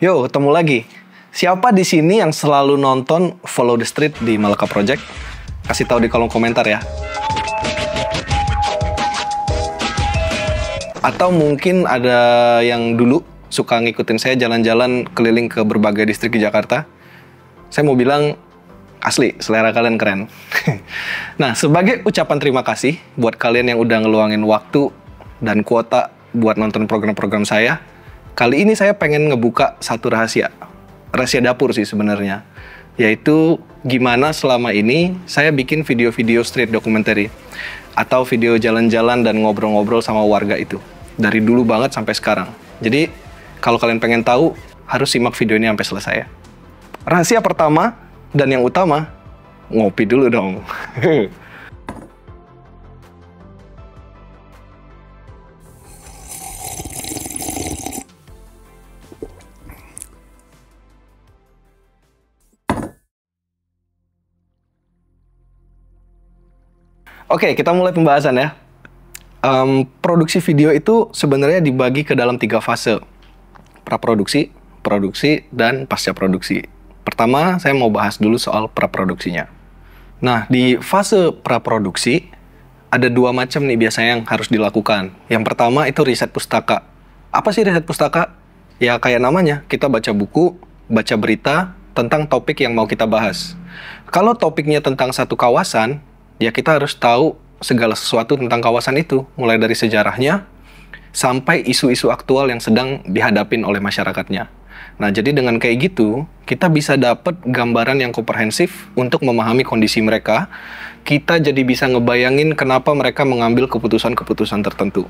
Yo, ketemu lagi. Siapa di sini yang selalu nonton Follow the Street di Malaka Project? Kasih tahu di kolom komentar ya. Atau mungkin ada yang dulu suka ngikutin saya jalan-jalan keliling ke berbagai distrik di Jakarta. Saya mau bilang, asli, selera kalian keren. Nah, sebagai ucapan terima kasih buat kalian yang udah ngeluangin waktu dan kuota buat nonton program-program saya, kali ini saya pengen ngebuka satu rahasia dapur sih sebenarnya, yaitu gimana selama ini saya bikin video-video street documentary atau video jalan-jalan dan ngobrol-ngobrol sama warga itu dari dulu banget sampai sekarang. Jadi kalau kalian pengen tahu, harus simak video ini sampai selesai ya. Rahasia pertama dan yang utama, ngopi dulu dong. Oke, kita mulai pembahasan ya. Produksi video itu sebenarnya dibagi ke dalam 3 fase. Praproduksi, produksi, dan pasca produksi. Pertama, saya mau bahas dulu soal praproduksinya. Nah, di fase praproduksi, ada 2 macam nih biasanya yang harus dilakukan. Yang pertama itu riset pustaka. Apa sih riset pustaka? Ya kayak namanya, kita baca buku, baca berita tentang topik yang mau kita bahas. Kalau topiknya tentang satu kawasan, ya kita harus tahu segala sesuatu tentang kawasan itu, mulai dari sejarahnya sampai isu-isu aktual yang sedang dihadapin oleh masyarakatnya. Nah, jadi dengan kayak gitu, kita bisa dapat gambaran yang komprehensif untuk memahami kondisi mereka. Kita jadi bisa ngebayangin kenapa mereka mengambil keputusan-keputusan tertentu.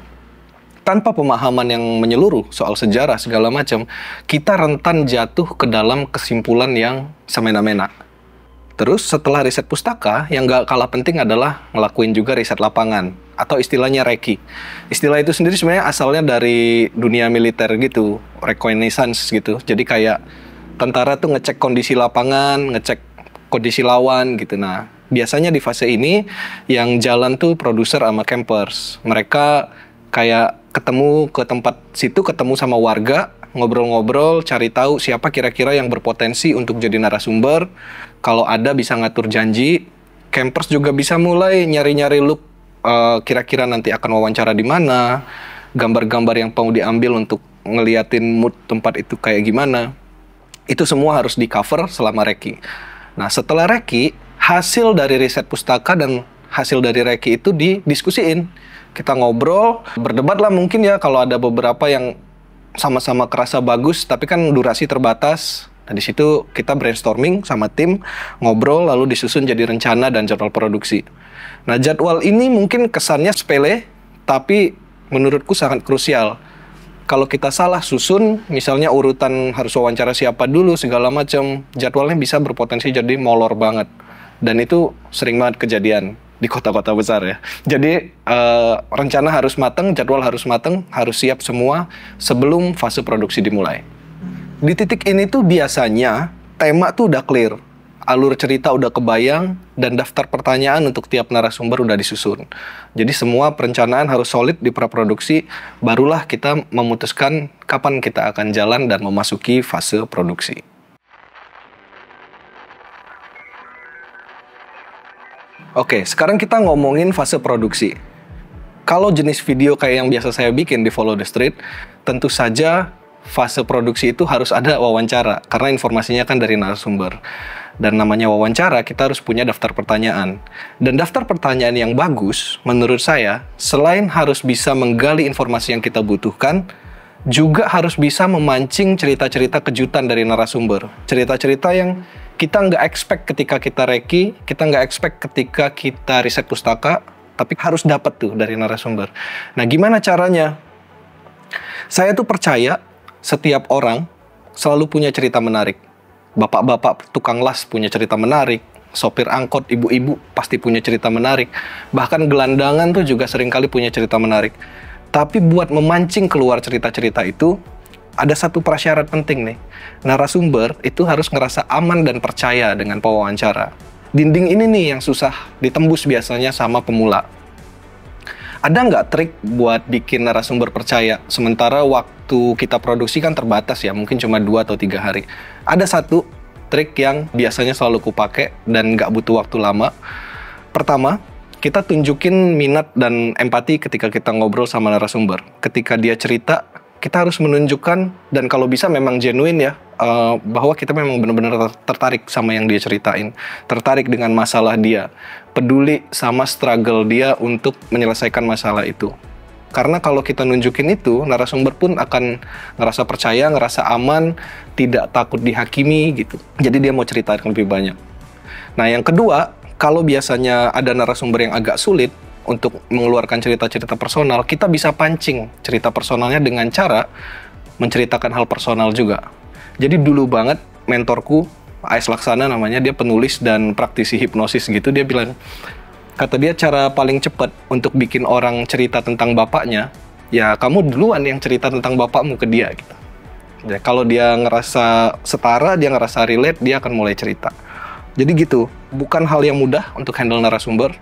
Tanpa pemahaman yang menyeluruh soal sejarah segala macam, kita rentan jatuh ke dalam kesimpulan yang semena-mena. Terus setelah riset pustaka, yang gak kalah penting adalah ngelakuin juga riset lapangan, atau istilahnya reki. Istilah itu sendiri sebenarnya asalnya dari dunia militer gitu, reconnaissance gitu. Jadi kayak tentara tuh ngecek kondisi lapangan, ngecek kondisi lawan gitu. Nah, biasanya di fase ini yang jalan tuh produser sama campers. Mereka kayak ketemu ke tempat situ, ketemu sama warga, ngobrol-ngobrol, cari tahu siapa kira-kira yang berpotensi untuk jadi narasumber. Kalau ada bisa ngatur janji. Campers juga bisa mulai nyari-nyari look kira-kira nanti akan wawancara di mana, gambar-gambar yang mau diambil untuk ngeliatin mood tempat itu kayak gimana. Itu semua harus di cover selama reki. Nah, setelah reki, hasil dari riset pustaka dan hasil dari reki itu didiskusiin. Kita ngobrol, berdebat lah mungkin ya kalau ada beberapa yang sama-sama kerasa bagus, tapi kan durasi terbatas. Nah, di situ kita brainstorming sama tim, ngobrol, lalu disusun jadi rencana dan jadwal produksi. Nah, jadwal ini mungkin kesannya sepele, tapi menurutku sangat krusial. Kalau kita salah susun, misalnya urutan harus wawancara siapa dulu, segala macam, jadwalnya bisa berpotensi jadi molor banget. Dan itu sering banget kejadian di kota-kota besar ya. Jadi rencana harus mateng, jadwal harus mateng, harus siap semua sebelum fase produksi dimulai. Di titik ini tuh biasanya tema tuh udah clear, alur cerita udah kebayang, dan daftar pertanyaan untuk tiap narasumber udah disusun. Jadi semua perencanaan harus solid di praproduksi, barulah kita memutuskan kapan kita akan jalan dan memasuki fase produksi. Oke, sekarang kita ngomongin fase produksi. Kalau jenis video kayak yang biasa saya bikin di Follow the Street, tentu saja fase produksi itu harus ada wawancara, karena informasinya kan dari narasumber. Dan namanya wawancara, kita harus punya daftar pertanyaan. Dan daftar pertanyaan yang bagus, menurut saya, selain harus bisa menggali informasi yang kita butuhkan, juga harus bisa memancing cerita-cerita kejutan dari narasumber. Cerita-cerita yang kita nggak expect ketika kita reki, kita nggak expect ketika kita riset pustaka, tapi harus dapat tuh dari narasumber. Nah, gimana caranya? Saya tuh percaya setiap orang selalu punya cerita menarik. Bapak-bapak tukang las punya cerita menarik, sopir angkot, ibu-ibu pasti punya cerita menarik. Bahkan gelandangan tuh juga seringkali punya cerita menarik. Tapi buat memancing keluar cerita-cerita itu, ada satu prasyarat penting nih. Narasumber itu harus ngerasa aman dan percaya dengan pewawancara. Dinding ini nih yang susah ditembus biasanya sama pemula. Ada nggak trik buat bikin narasumber percaya? Sementara waktu kita produksi kan terbatas ya, mungkin cuma 2 atau 3 hari. Ada satu trik yang biasanya selalu kupakai dan nggak butuh waktu lama. Pertama, kita tunjukin minat dan empati ketika kita ngobrol sama narasumber. Ketika dia cerita, kita harus menunjukkan, dan kalau bisa memang genuine ya, bahwa kita memang benar-benar tertarik sama yang dia ceritain. Tertarik dengan masalah dia. Peduli sama struggle dia untuk menyelesaikan masalah itu. Karena kalau kita nunjukin itu, narasumber pun akan ngerasa percaya, ngerasa aman, tidak takut dihakimi gitu. Jadi dia mau cerita lebih banyak. Nah yang kedua, kalau biasanya ada narasumber yang agak sulit untuk mengeluarkan cerita-cerita personal, kita bisa pancing cerita personalnya dengan cara menceritakan hal personal juga. Jadi dulu banget mentorku, Ais Laksana namanya, dia penulis dan praktisi hipnosis gitu, dia bilang, kata dia cara paling cepat untuk bikin orang cerita tentang bapaknya, ya kamu duluan yang cerita tentang bapakmu ke dia gitu. Ya, kalau dia ngerasa setara, dia ngerasa relate, dia akan mulai cerita. Jadi gitu, bukan hal yang mudah untuk handle narasumber,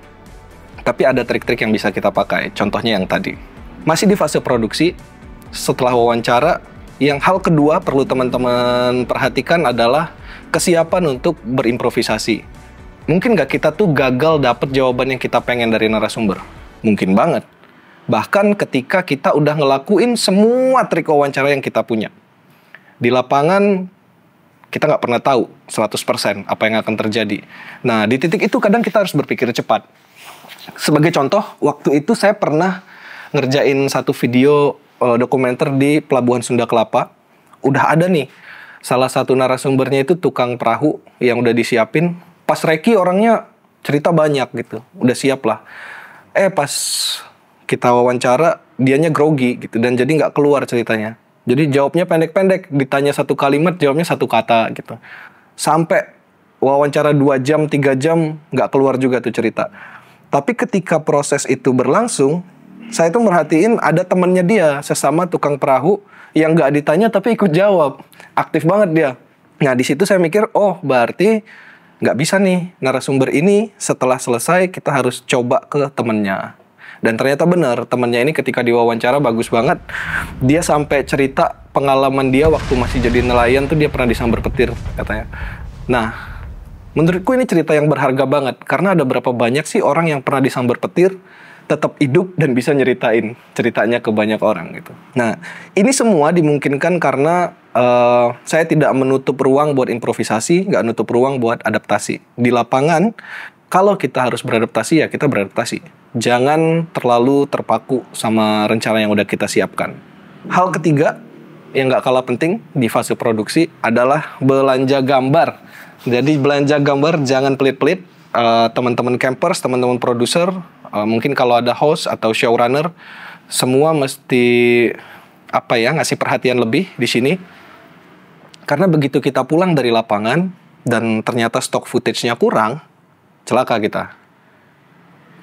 tapi ada trik-trik yang bisa kita pakai, contohnya yang tadi. Masih di fase produksi, setelah wawancara, yang hal kedua perlu teman-teman perhatikan adalah kesiapan untuk berimprovisasi. Mungkin nggak kita tuh gagal dapet jawaban yang kita pengen dari narasumber? Mungkin banget. Bahkan ketika kita udah ngelakuin semua trik wawancara yang kita punya. Di lapangan, kita nggak pernah tahu 100% apa yang akan terjadi. Nah, di titik itu kadang kita harus berpikir cepat. Sebagai contoh, waktu itu saya pernah ngerjain satu video dokumenter di Pelabuhan Sunda Kelapa. Udah ada nih, salah satu narasumbernya itu tukang perahu yang udah disiapin. Pas reki orangnya cerita banyak gitu, udah siap lah. Pas kita wawancara, dianya grogi gitu, dan jadi nggak keluar ceritanya. Jadi jawabnya pendek-pendek, ditanya satu kalimat, jawabnya satu kata gitu. Sampai wawancara 2 jam, 3 jam, nggak keluar juga tuh cerita. Tapi ketika proses itu berlangsung, saya tuh merhatiin ada temennya dia, sesama tukang perahu, yang nggak ditanya tapi ikut jawab. Aktif banget dia. Nah di situ saya mikir, oh berarti nggak bisa nih narasumber ini setelah selesai kita harus coba ke temennya. Dan ternyata benar, temennya ini ketika diwawancara bagus banget. Dia sampai cerita pengalaman dia waktu masih jadi nelayan tuh dia pernah disambar petir katanya. Nah, menurutku ini cerita yang berharga banget, karena ada berapa banyak sih orang yang pernah disambar petir, tetap hidup dan bisa nyeritain ceritanya ke banyak orang gitu. Nah, ini semua dimungkinkan karena saya tidak menutup ruang buat improvisasi, nggak nutup ruang buat adaptasi. Di lapangan, kalau kita harus beradaptasi ya kita beradaptasi. Jangan terlalu terpaku sama rencana yang udah kita siapkan. Hal ketiga, yang nggak kalah penting di fase produksi adalah belanja gambar. Jadi belanja gambar jangan pelit-pelit, teman-teman campers, teman-teman produser, mungkin kalau ada host atau showrunner, semua mesti ngasih perhatian lebih di sini. Karena begitu kita pulang dari lapangan dan ternyata stok footage-nya kurang, celaka kita.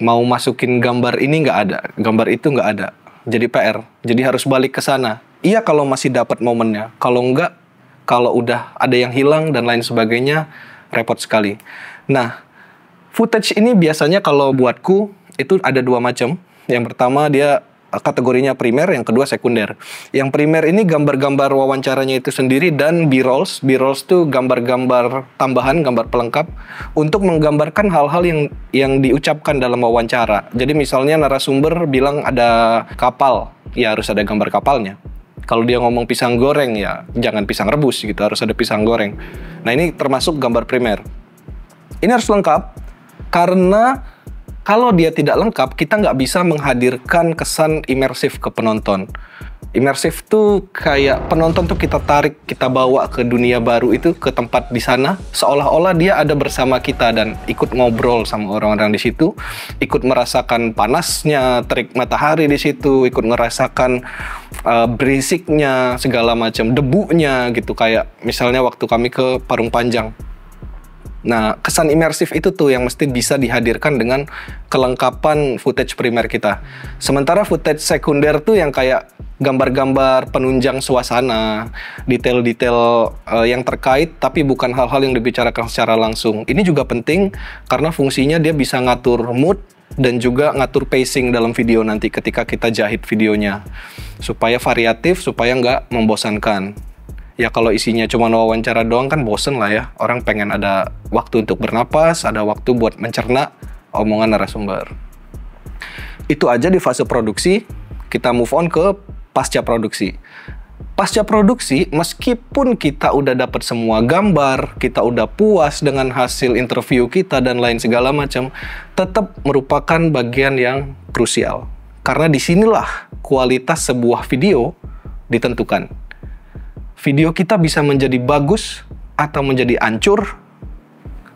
Mau masukin gambar ini nggak ada, gambar itu nggak ada, jadi PR. Jadi harus balik ke sana. Iya kalau masih dapat momennya, kalau nggak, kalau udah ada yang hilang dan lain sebagainya, repot sekali. Nah, footage ini biasanya kalau buatku itu ada 2 macam. Yang pertama dia kategorinya primer, yang kedua sekunder. Yang primer ini gambar-gambar wawancaranya itu sendiri dan B-rolls. B-rolls itu gambar-gambar tambahan, gambar pelengkap untuk menggambarkan hal-hal yang diucapkan dalam wawancara. Jadi misalnya narasumber bilang ada kapal, ya harus ada gambar kapalnya. Kalau dia ngomong pisang goreng, ya jangan pisang rebus gitu, harus ada pisang goreng. Nah ini termasuk gambar primer. Ini harus lengkap, karena kalau dia tidak lengkap, kita nggak bisa menghadirkan kesan imersif ke penonton. Imersif tuh kayak penonton tuh kita tarik, kita bawa ke dunia baru itu, ke tempat di sana, seolah-olah dia ada bersama kita dan ikut ngobrol sama orang-orang di situ, ikut merasakan panasnya terik matahari di situ, ikut merasakan berisiknya segala macam, debunya gitu, kayak misalnya waktu kami ke Parung Panjang. Nah, kesan imersif itu tuh yang mesti bisa dihadirkan dengan kelengkapan footage primer kita. Sementara footage sekunder tuh yang kayak gambar-gambar penunjang suasana, detail-detail yang terkait, tapi bukan hal-hal yang dibicarakan secara langsung. Ini juga penting karena fungsinya dia bisa ngatur mood, dan juga ngatur pacing dalam video nanti ketika kita jahit videonya. Supaya variatif, supaya nggak membosankan. Ya kalau isinya cuma wawancara doang kan bosen lah ya. Orang pengen ada waktu untuk bernapas, ada waktu buat mencerna omongan narasumber. Itu aja di fase produksi. Kita move on ke pasca produksi. Pasca produksi, meskipun kita udah dapat semua gambar, kita udah puas dengan hasil interview kita dan lain segala macam, tetap merupakan bagian yang krusial. Karena disinilah kualitas sebuah video ditentukan. Video kita bisa menjadi bagus atau menjadi hancur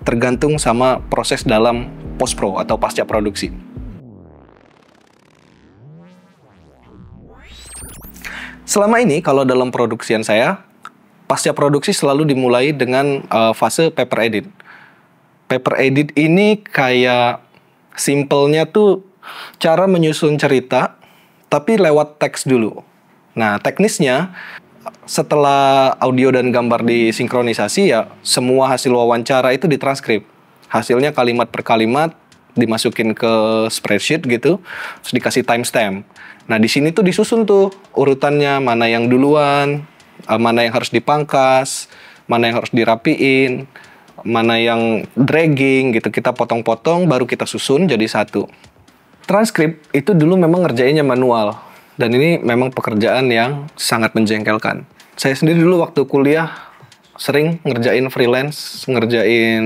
tergantung sama proses dalam post-pro atau pasca produksi. Selama ini kalau dalam produksian saya, pasca produksi selalu dimulai dengan fase paper edit. Paper edit ini kayak simpelnya tuh cara menyusun cerita tapi lewat teks dulu. Nah, teknisnya setelah audio dan gambar disinkronisasi ya semua hasil wawancara itu ditranskrip. Hasilnya kalimat per kalimat dimasukin ke spreadsheet gitu, terus dikasih timestamp. Nah, di sini tuh disusun tuh urutannya, mana yang duluan, mana yang harus dipangkas, mana yang harus dirapiin, mana yang dragging gitu. Kita potong-potong baru kita susun jadi satu. Transkrip itu dulu memang ngerjainnya manual. Dan ini memang pekerjaan yang sangat menjengkelkan. Saya sendiri dulu waktu kuliah sering ngerjain freelance, ngerjain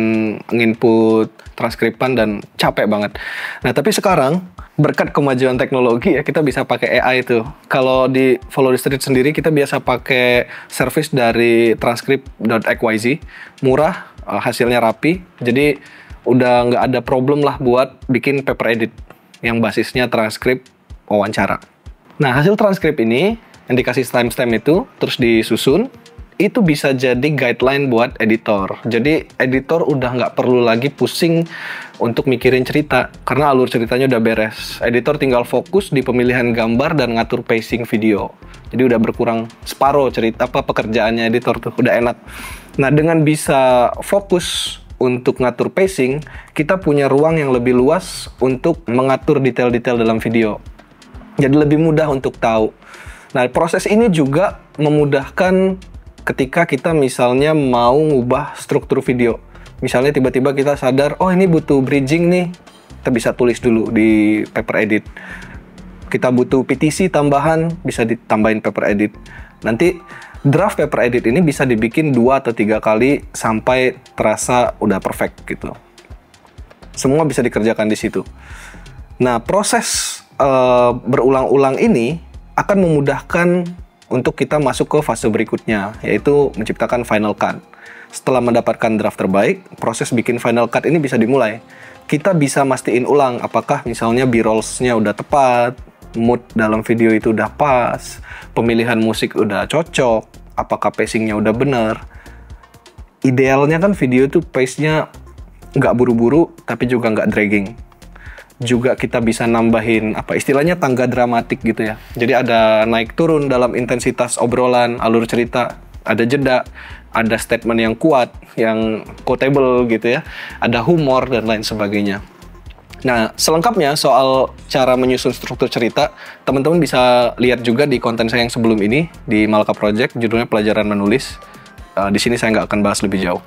nginput transkripan dan capek banget. Nah, tapi sekarang berkat kemajuan teknologi ya kita bisa pakai AI itu. Kalau di Follow the Street sendiri kita biasa pakai service dari transcript.xyz, murah, hasilnya rapi. Jadi udah nggak ada problem lah buat bikin paper edit yang basisnya transkrip wawancara. Nah, hasil transkrip ini yang dikasih timestamp itu terus disusun, itu bisa jadi guideline buat editor. Jadi editor udah nggak perlu lagi pusing untuk mikirin cerita karena alur ceritanya udah beres. Editor tinggal fokus di pemilihan gambar dan ngatur pacing video. Jadi udah berkurang separuh cerita pekerjaannya editor tuh, udah enak. Nah, dengan bisa fokus untuk ngatur pacing, kita punya ruang yang lebih luas untuk mengatur detail-detail dalam video. Jadi lebih mudah untuk tahu. Nah, proses ini juga memudahkan ketika kita misalnya mau ngubah struktur video. Misalnya tiba-tiba kita sadar, oh ini butuh bridging nih. Kita bisa tulis dulu di paper edit. Kita butuh PTC tambahan, bisa ditambahin paper edit. Nanti draft paper edit ini bisa dibikin 2 atau 3 kali sampai terasa udah perfect gitu. Semua bisa dikerjakan di situ. Nah, proses berulang-ulang ini akan memudahkan untuk kita masuk ke fase berikutnya, yaitu menciptakan final cut. Setelah mendapatkan draft terbaik, proses bikin final cut ini bisa dimulai. Kita bisa mastiin ulang apakah misalnya B-rolls-nya udah tepat, mood dalam video itu udah pas, pemilihan musik udah cocok, apakah pacing-nya udah bener. Idealnya kan video itu pace-nya nggak buru-buru, tapi juga nggak dragging. Juga kita bisa nambahin istilahnya tangga dramatik gitu ya. Jadi ada naik turun dalam intensitas obrolan, alur cerita, ada jeda, ada statement yang kuat, yang quotable gitu ya, ada humor dan lain sebagainya. Nah, selengkapnya soal cara menyusun struktur cerita, teman-teman bisa lihat juga di konten saya yang sebelum ini di Malka Project, judulnya Pelajaran Menulis. Di sini saya nggak akan bahas lebih jauh.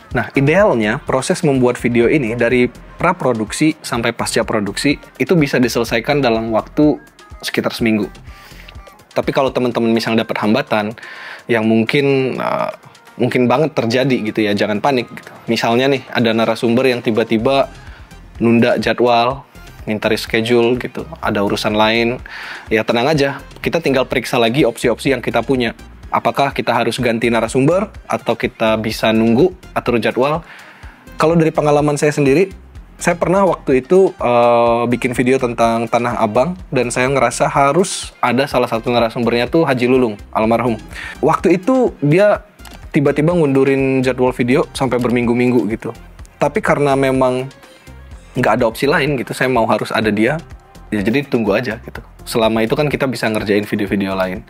Nah, idealnya proses membuat video ini dari pra-produksi sampai pasca produksi itu bisa diselesaikan dalam waktu sekitar seminggu. Tapi kalau teman-teman misalnya dapat hambatan yang mungkin banget terjadi gitu ya, jangan panik gitu. Misalnya nih, ada narasumber yang tiba-tiba nunda jadwal, minta reschedule gitu, ada urusan lain, ya tenang aja, kita tinggal periksa lagi opsi-opsi yang kita punya. Apakah kita harus ganti narasumber atau kita bisa nunggu atur jadwal? Kalau dari pengalaman saya sendiri, saya pernah waktu itu bikin video tentang Tanah Abang dan saya ngerasa harus ada salah satu narasumbernya tuh Haji Lulung, almarhum. Waktu itu dia tiba-tiba ngundurin jadwal video sampai berminggu-minggu gitu. Tapi karena memang nggak ada opsi lain gitu, saya mau harus ada dia. Ya jadi tunggu aja gitu. Selama itu kan kita bisa ngerjain video-video lain.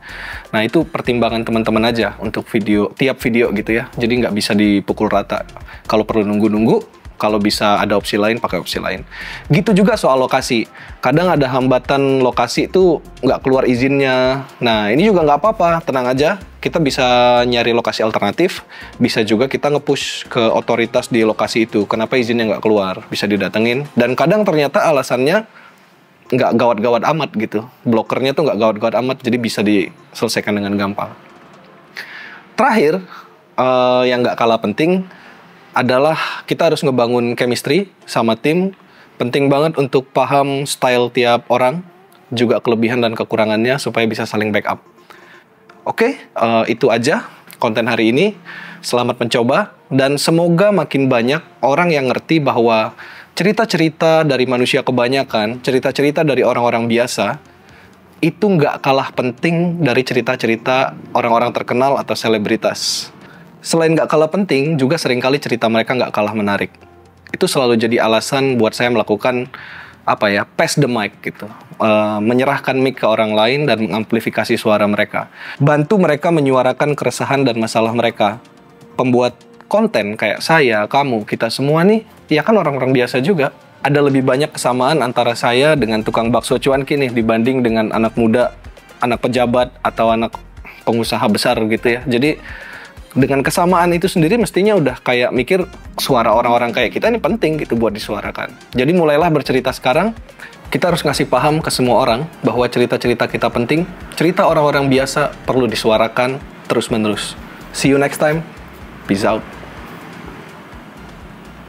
Nah itu pertimbangan teman-teman aja untuk tiap video gitu ya. Jadi nggak bisa dipukul rata. Kalau perlu nunggu-nunggu, kalau bisa ada opsi lain, pakai opsi lain. Gitu juga soal lokasi. Kadang ada hambatan lokasi itu nggak keluar izinnya. Nah ini juga nggak apa-apa, tenang aja. Kita bisa nyari lokasi alternatif. Bisa juga kita nge-push ke otoritas di lokasi itu. Kenapa izinnya nggak keluar? Bisa didatengin. Dan kadang ternyata alasannya nggak gawat-gawat amat gitu. Blokernya tuh nggak gawat-gawat amat, jadi bisa diselesaikan dengan gampang. Terakhir, yang nggak kalah penting adalah kita harus ngebangun chemistry sama tim. Penting banget untuk paham style tiap orang, juga kelebihan dan kekurangannya supaya bisa saling backup. Oke, itu aja konten hari ini. Selamat mencoba dan semoga makin banyak orang yang ngerti bahwa cerita-cerita dari manusia kebanyakan, cerita-cerita dari orang-orang biasa, itu nggak kalah penting dari cerita-cerita orang-orang terkenal atau selebritas. Selain nggak kalah penting, juga seringkali cerita mereka nggak kalah menarik. Itu selalu jadi alasan buat saya melakukan, pass the mic gitu. Menyerahkan mic ke orang lain dan mengamplifikasi suara mereka. Bantu mereka menyuarakan keresahan dan masalah mereka. Pembuat konten kayak saya, kamu, kita semua nih, ya kan orang-orang biasa juga. Ada lebih banyak kesamaan antara saya dengan tukang bakso cuanki nih dibanding dengan anak muda, anak pejabat, atau anak pengusaha besar gitu ya. Jadi dengan kesamaan itu sendiri mestinya udah kayak mikir suara orang-orang kayak kita ini penting gitu buat disuarakan. Jadi mulailah bercerita sekarang. Kita harus ngasih paham ke semua orang bahwa cerita-cerita kita penting. Cerita orang-orang biasa perlu disuarakan terus-menerus. See you next time. Peace out.